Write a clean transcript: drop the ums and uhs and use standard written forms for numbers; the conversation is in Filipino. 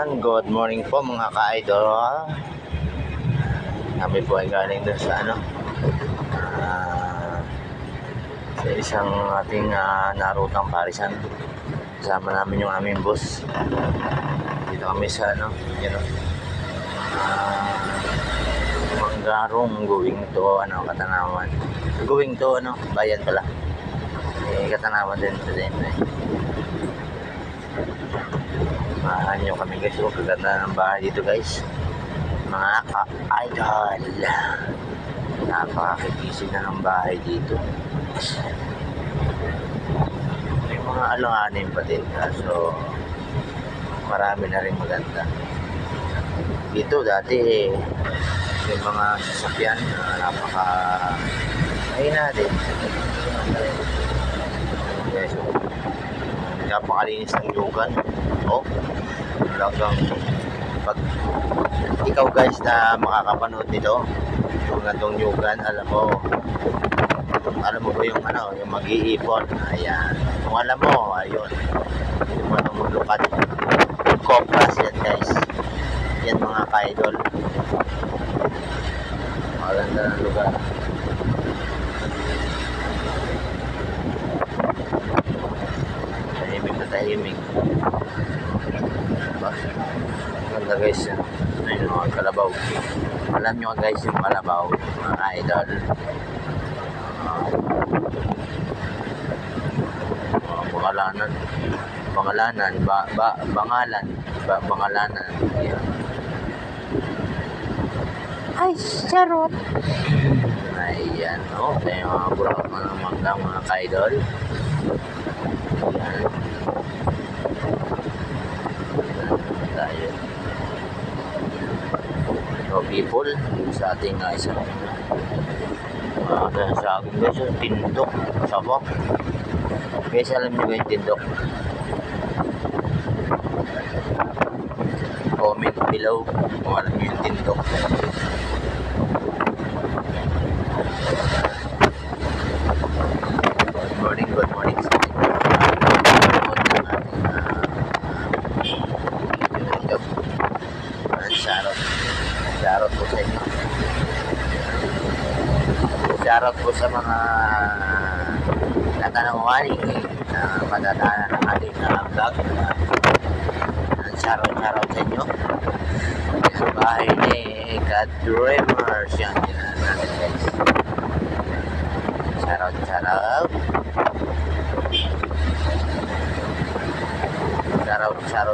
Ayan, good morning po mga ka-idol. Kami po ay galing doon sa sa isang ating narutang parisan. Kasama namin yung aming boss. Dito kami sa Manggarong going to Katanawan. Going to bayan pala. Katanawan din sa din. Mahan nyo kami guys. Kaganda ng bahay dito guys. Mga ka-idol. Napakakikisig na ng bahay dito. May mga alanganin pa din. So marami na rin maganda. Dito dati may mga sasakyan na napaka-mahina din. Yes, so, napakalinis ng lugan. Talagang pag ikaw guys na makakapanood nito yung gantong nyugan, alam mo ba yung yung mag-iipon. Ayan, kung alam mo, ayun yung manumulukan Cobras yan guys, yan mga ka-idol. Maganda ng lugar. Tahimik na tahimik. Maganda guys, ayun mga kalabaw. Alam nyo guys yung kalabaw mga idol. Bangalanan. Ayan. Ay, charot. Ayan, tayo mga buraot ng mangga mga ka-idol. Ayan. Tayo. So people, sa ating isang sa akin guys, yung tindok. Sabok. Guys, alam nyo ba yung tindok? Comment below kung alam nyo yung tindok. Good morning sa shoutout po sa inyo. Shoutout po sa mga natanawani na madadaanan ng ating vlog. Shoutout sa inyo. Sa bahay ni God Dreamers yan natin guys. Shoutout sa